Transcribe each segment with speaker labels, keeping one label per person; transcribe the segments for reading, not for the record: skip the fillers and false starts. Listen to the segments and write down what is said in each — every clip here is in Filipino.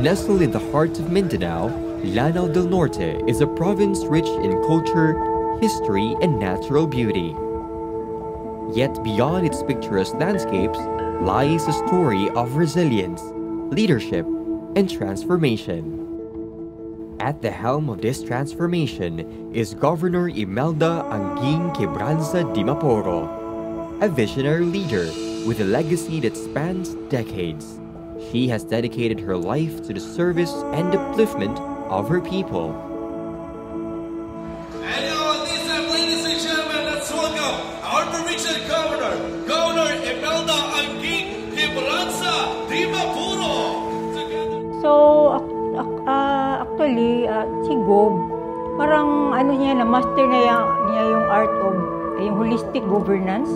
Speaker 1: Nestled in the heart of Mindanao, Lanao del Norte is a province rich in culture, history, and natural beauty. Yet beyond its picturesque landscapes lies a story of resilience, leadership, and transformation. At the helm of this transformation is Governor Imelda Anguing Quebranza Dimaporo, a visionary leader with a legacy that spans decades. She has dedicated her life to the service and upliftment of her people.
Speaker 2: Ladies and gentlemen, let's welcome our provincial governor, Governor Imelda Anguing Quebranza Dimaporo.
Speaker 3: So, actually, si Gob, parang ano niya, na-master niya yung art of yung holistic governance.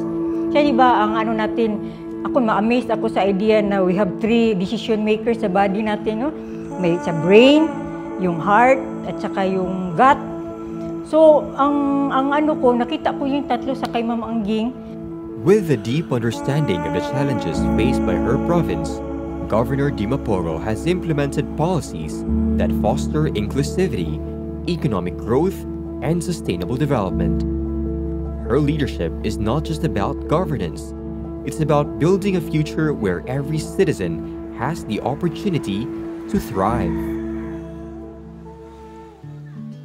Speaker 3: Siya, di ba, ang ano natin, ako ma-amazed ako sa idea na we have 3 decision makers sa body natin, no? May sa brain, yung heart, at saka yung gut. So, ang ano ko, nakita ko yung tatlo sa kay Ma'am Anguing.
Speaker 1: With a deep understanding of the challenges faced by her province, Governor Dimaporo has implemented policies that foster inclusivity, economic growth, and sustainable development. Her leadership is not just about governance. It's about building a future where every citizen has the opportunity to thrive.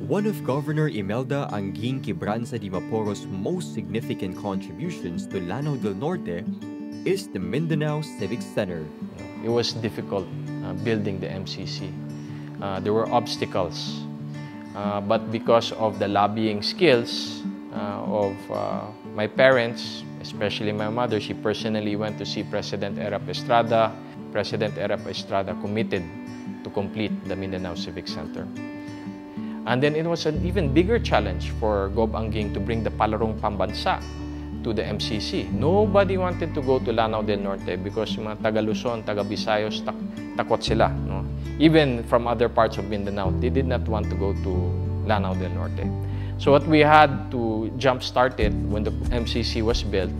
Speaker 1: One of Governor Imelda Anguing Quebranza Dimaporo's most significant contributions to Lanao del Norte is the Mindanao Civic Center.
Speaker 4: It was difficult building the MCC. There were obstacles, but because of the lobbying skills of my parents, especially my mother, she personally went to see President Erap Estrada. President Erap Estrada committed to complete the Mindanao Civic Center. And then it was an even bigger challenge for Gob Anguing to bring the Palarong Pambansa to the MCC. Nobody wanted to go to Lanao del Norte because yung mga taga Luzon, taga Visayos, takot sila. No? Even from other parts of Mindanao, they did not want to go to Lanao del Norte. So what we had to jump-start it when the MCC was built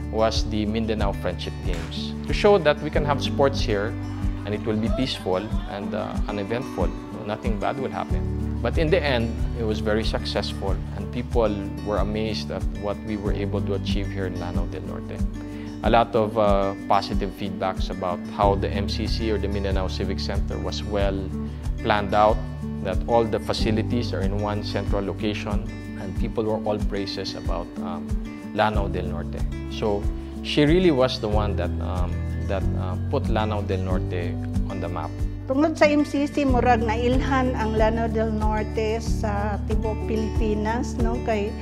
Speaker 4: was the Mindanao Friendship Games. To show that we can have sports here and it will be peaceful and uneventful. Nothing bad will happen. But in the end, it was very successful and people were amazed at what we were able to achieve here in Lanao del Norte. A lot of positive feedbacks about how the MCC or the Mindanao Civic Center was well planned out, that all the facilities are in one central location, and people were all praises about Lanao del Norte. So she really was the one that put Lanao del Norte on the map.
Speaker 5: Tungod sa MCC, murag na ilhan ang Lanao del Norte sa tibok Pilipinas, no? Kay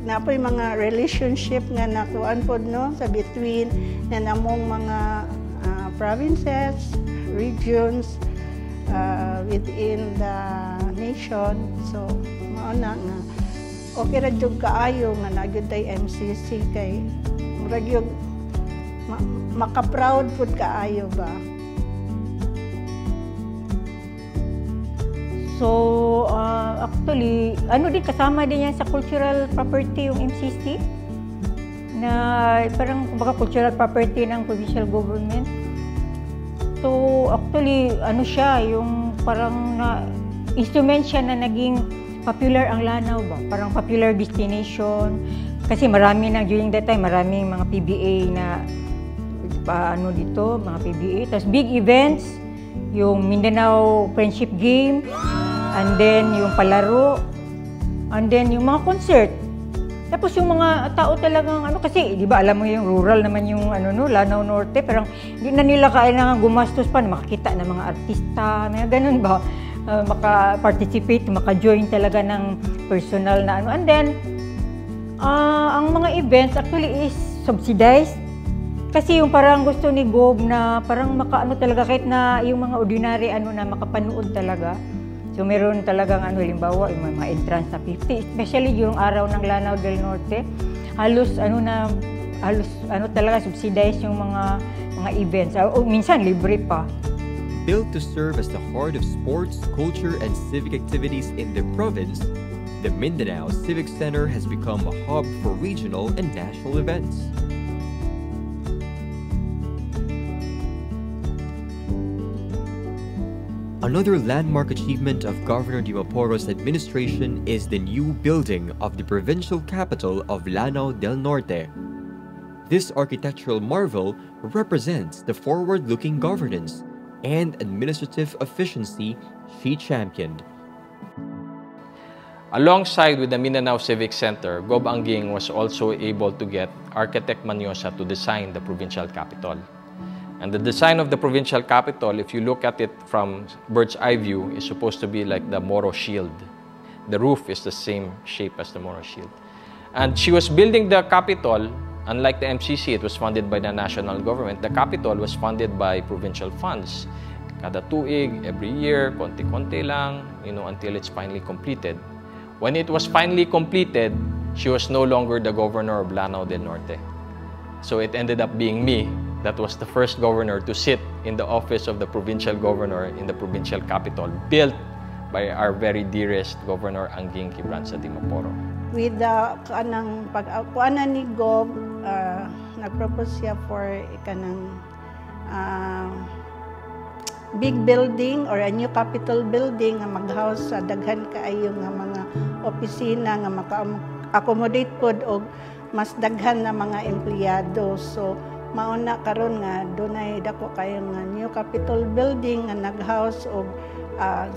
Speaker 5: na po yung mga relationship nga nakuan po, no? Sa between na namong mga provinces, regions, within the nation. So, mauna nga. Okay ra jud kaayo nga nagyud tay MCC kay murag yung maka-proud pud kaayo ba.
Speaker 3: So, actually, ano din, kasama din yan sa cultural property yung MCC na parang kumbaga cultural property ng provincial government. So, actually, ano siya, yung parang instrument siya na naging popular ang Lanao ba? Parang popular destination. Kasi marami na, during that time, maraming mga PBA na, ano dito, mga PBA. Tapos big events, yung Mindanao Friendship Game, and then yung palaro, and then yung mga concert. Tapos yung mga tao talagang ano kasi, di ba alam mo yung rural naman yung ano no, Lanao Norte, parang hindi na nila kailangan gumastos pa na makakita ng mga artista, mga ganun ba, maka-participate, maka-join talaga ng personal na ano. And then, ang mga events actually is subsidized. Kasi yung parang gusto ni Gob na parang makaano talaga kahit na yung mga ordinary ano na makapanood talaga. So meron talagang ano, halimbawa yung mga entrance na 50, especially yung araw ng Lanao del Norte. Halos talaga subsidized yung mga events. O minsan libre pa.
Speaker 1: Built to serve as the heart of sports, culture, and civic activities in the province, the Mindanao Civic Center has become a hub for regional and national events. Another landmark achievement of Governor Di Mapuro's administration is the new building of the provincial capital of Lanao del Norte. This architectural marvel represents the forward-looking governance and administrative efficiency she championed.
Speaker 4: Alongside with the Mindanao Civic Center, Gov. Anguing was also able to get architect Manyosa to design the provincial capital. And the design of the provincial capital, if you look at it from bird's eye view, is supposed to be like the Moro Shield. The roof is the same shape as the Moro Shield. And she was building the capital, unlike the MCC, it was funded by the national government. The capital was funded by provincial funds. Kada tuig, every year, konti-konti lang, until it's finally completed. When it was finally completed, she was no longer the governor of Lanao del Norte. So it ended up being me. That was the first governor to sit in the office of the provincial governor in the provincial capital, built by our very dearest Governor Anguing Quebranza Di Maporo.
Speaker 5: With the kanang pag-akuanan ni Gov, nag-propose siya for kanang big building or a new capital building nga mag-house sa daghan kaayo nga mga opisina nga maka-accommodate pod og mas daghan na mga empleyado. So mauna karon nga dunay dako kayo nga new capitol building nga nag-house og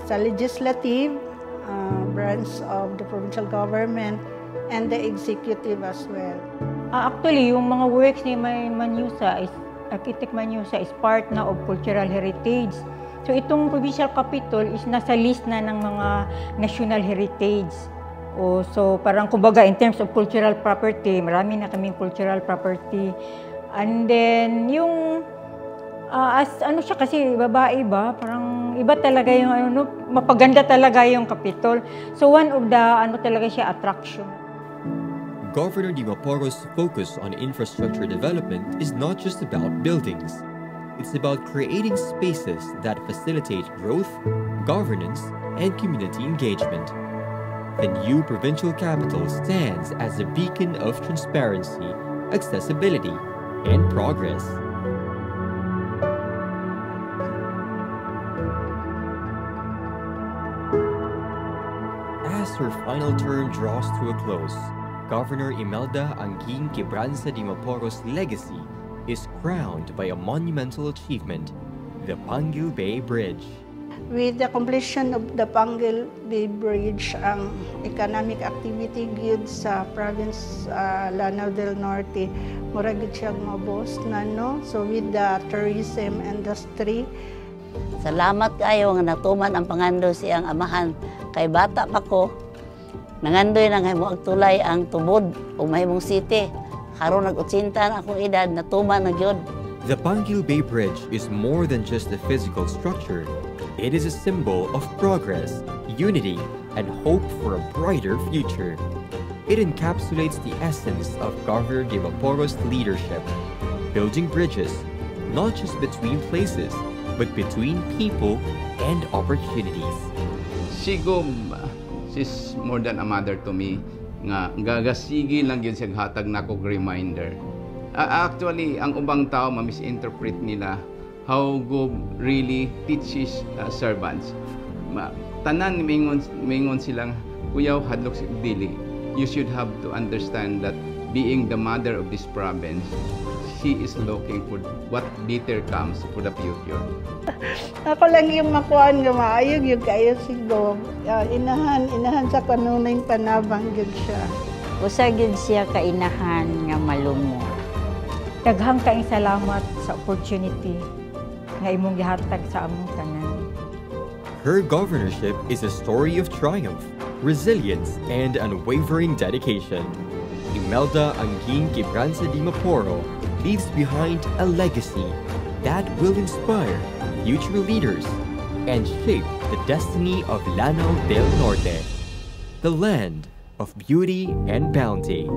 Speaker 5: sa legislative branch of the provincial government and the executive as well.
Speaker 3: Actually, yung mga works ni Manyosa is Architect Manyosa is part na of cultural heritage. So itong provincial capital is nasa list na ng mga national heritage. So parang kumbaga in terms of cultural property, marami na kaming cultural property. And then, yung, siya kasi, babae ba? Parang iba talaga yung, mapaganda talaga yung Capitol. So, one of the, talaga siya, attraction.
Speaker 1: Governor Di Maporo's focus on infrastructure development is not just about buildings. It's about creating spaces that facilitate growth, governance, and community engagement. The new provincial capital stands as a beacon of transparency, accessibility, and progress. As her final term draws to a close, Governor Imelda Anguing Quebranza Di Maporo's legacy is crowned by a monumental achievement, the Panguil Bay Bridge.
Speaker 5: With the completion of the Panguil Bay Bridge, ang economic activity gyud sa province Lanao del Norte, mura gyud siya maboost na, no? So with the tourism industry.
Speaker 6: Salamat kayo nga natuman ang pangando siyang amahan. Kay bata pa ko, nangandoy na nga mo agtulay ang tubod o mahimong city. Karon nag-80 na akong edad, natuman na gyud.
Speaker 1: The Panguil Bay Bridge is more than just a physical structure. It is a symbol of progress, unity, and hope for a brighter future. It encapsulates the essence of Governor Di Maporo's leadership, building bridges, not just between places, but between people and opportunities.
Speaker 7: Si Gov, she's more than a mother to me. Nga gagasigi lang yun siya hatag na kong reminder. Actually, ang ubang tao ma-misinterpret nila how Gov really teaches servants. Tanan mingon silang, kuyaw hadlok si dili. You should have to understand that being the mother of this province, she is looking for what better comes for the future.
Speaker 5: Ako lang yung makuhaan nga maayog yung kayo si Gov. Inahan sa kanunay panabang gyud siya.
Speaker 8: Usa gyud siya kainahan nga malumo.
Speaker 3: Daghang kaayong salamat sa opportunity nga imong gihatag sa among tanan.
Speaker 1: Her governorship is a story of triumph, resilience, and unwavering dedication. Imelda Anguing Quebranza Di Maporo leaves behind a legacy that will inspire future leaders and shape the destiny of Lanao del Norte, the land of beauty and bounty.